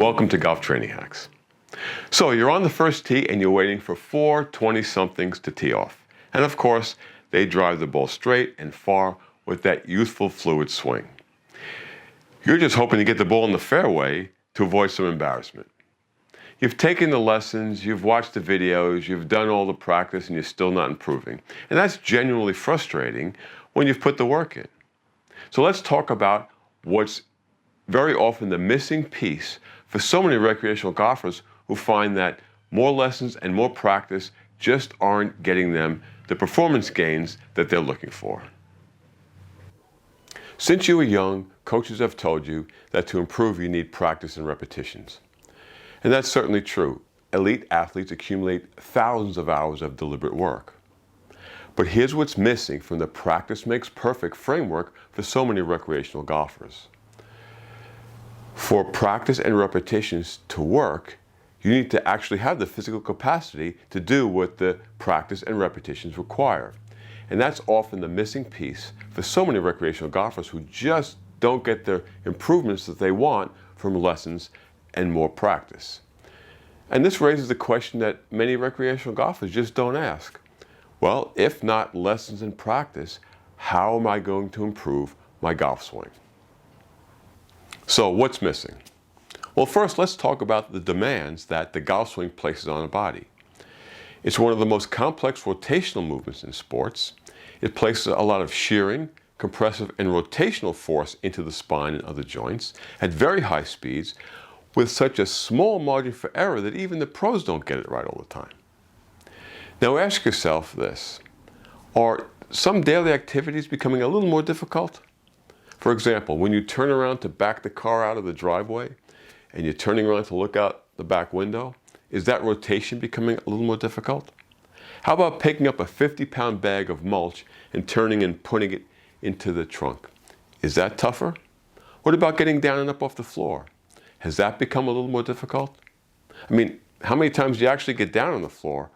Welcome to Golf Training Hacks. So you're on the first tee and you're waiting for four 20-somethings to tee off. And of course, they drive the ball straight and far with that youthful, fluid swing. You're just hoping to get the ball in the fairway to avoid some embarrassment. You've taken the lessons, you've watched the videos, you've done all the practice, and you're still not improving. And that's genuinely frustrating when you've put the work in. So let's talk about what's very often the missing piece for so many recreational golfers who find that more lessons and more practice just aren't getting them the performance gains that they're looking for. Since you were young, coaches have told you that to improve you need practice and repetitions. And that's certainly true. Elite athletes accumulate thousands of hours of deliberate work. But here's what's missing from the practice makes perfect framework for so many recreational golfers. For practice and repetitions to work, you need to actually have the physical capacity to do what the practice and repetitions require. And that's often the missing piece for so many recreational golfers who just don't get the improvements that they want from lessons and more practice. And this raises the question that many recreational golfers just don't ask. Well, if not lessons and practice, how am I going to improve my golf swing? So what's missing? Well, first let's talk about the demands that the golf swing places on a body. It's one of the most complex rotational movements in sports. It places a lot of shearing, compressive, and rotational force into the spine and other joints at very high speeds with such a small margin for error that even the pros don't get it right all the time. Now ask yourself this: are some daily activities becoming a little more difficult? For example, when you turn around to back the car out of the driveway and you're turning around to look out the back window, is that rotation becoming a little more difficult? How about picking up a 50-pound bag of mulch and turning and putting it into the trunk? Is that tougher? What about getting down and up off the floor? Has that become a little more difficult? I mean, how many times do you actually get down on the floor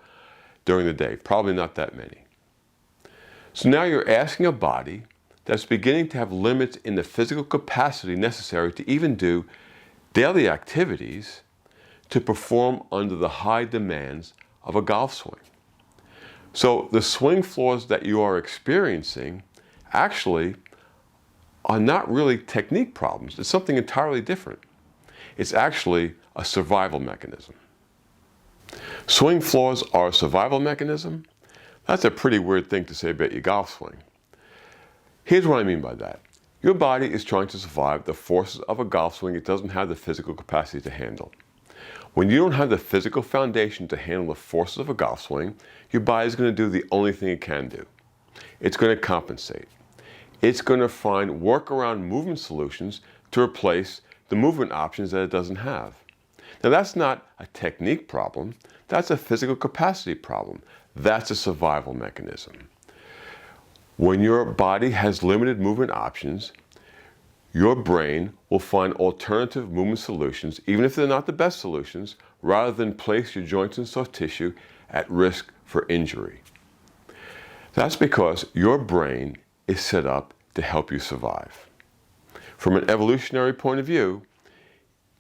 during the day? Probably not that many. So now you're asking a body that's beginning to have limits in the physical capacity necessary to even do daily activities to perform under the high demands of a golf swing. So the swing flaws that you are experiencing actually are not really technique problems. It's something entirely different. It's actually a survival mechanism. Swing flaws are a survival mechanism? That's a pretty weird thing to say about your golf swing. Here's what I mean by that. Your body is trying to survive the forces of a golf swing it doesn't have the physical capacity to handle. When you don't have the physical foundation to handle the forces of a golf swing, your body is going to do the only thing it can do. It's going to compensate. It's going to find workaround movement solutions to replace the movement options that it doesn't have. Now that's not a technique problem, that's a physical capacity problem. That's a survival mechanism. When your body has limited movement options, your brain will find alternative movement solutions, even if they're not the best solutions, rather than place your joints and soft tissue at risk for injury. That's because your brain is set up to help you survive. From an evolutionary point of view,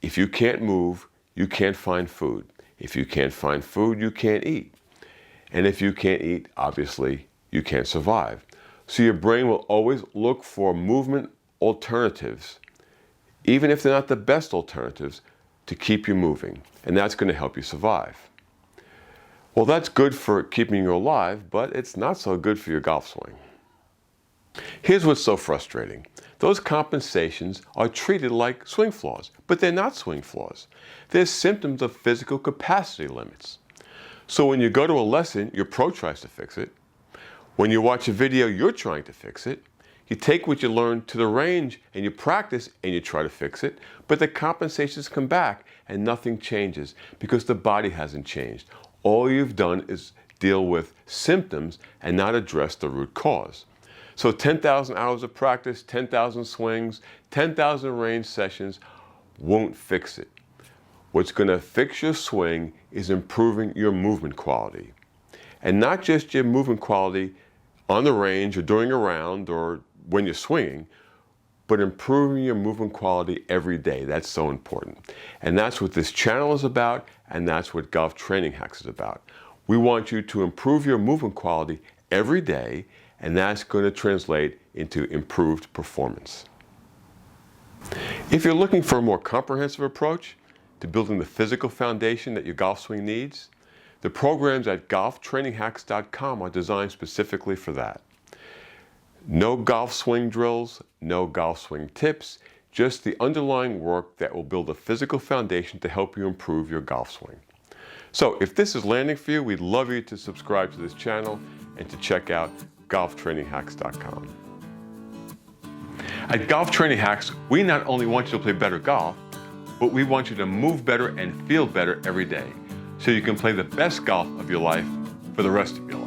if you can't move, you can't find food. If you can't find food, you can't eat. And if you can't eat, obviously, you can't survive. So your brain will always look for movement alternatives, even if they're not the best alternatives, to keep you moving. And that's going to help you survive. Well, that's good for keeping you alive, but it's not so good for your golf swing. Here's what's so frustrating. Those compensations are treated like swing flaws, but they're not swing flaws. They're symptoms of physical capacity limits. So when you go to a lesson, your pro tries to fix it. When you watch a video, you're trying to fix it. You take what you learned to the range and you practice and you try to fix it, but the compensations come back and nothing changes because the body hasn't changed. All you've done is deal with symptoms and not address the root cause. So 10,000 hours of practice, 10,000 swings, 10,000 range sessions won't fix it. What's going to fix your swing is improving your movement quality. And not just your movement quality on the range or during a round or when you're swinging, but improving your movement quality every day. That's so important. And that's what this channel is about, and that's what Golf Training Hacks is about. We want you to improve your movement quality every day, and that's going to translate into improved performance. If you're looking for a more comprehensive approach to building the physical foundation that your golf swing needs, the programs at golftraininghacks.com are designed specifically for that. No golf swing drills, no golf swing tips, just the underlying work that will build a physical foundation to help you improve your golf swing. So if this is landing for you, we'd love you to subscribe to this channel and to check out golftraininghacks.com. At Golf Training Hacks, we not only want you to play better golf, but we want you to move better and feel better every day, so you can play the best golf of your life for the rest of your life.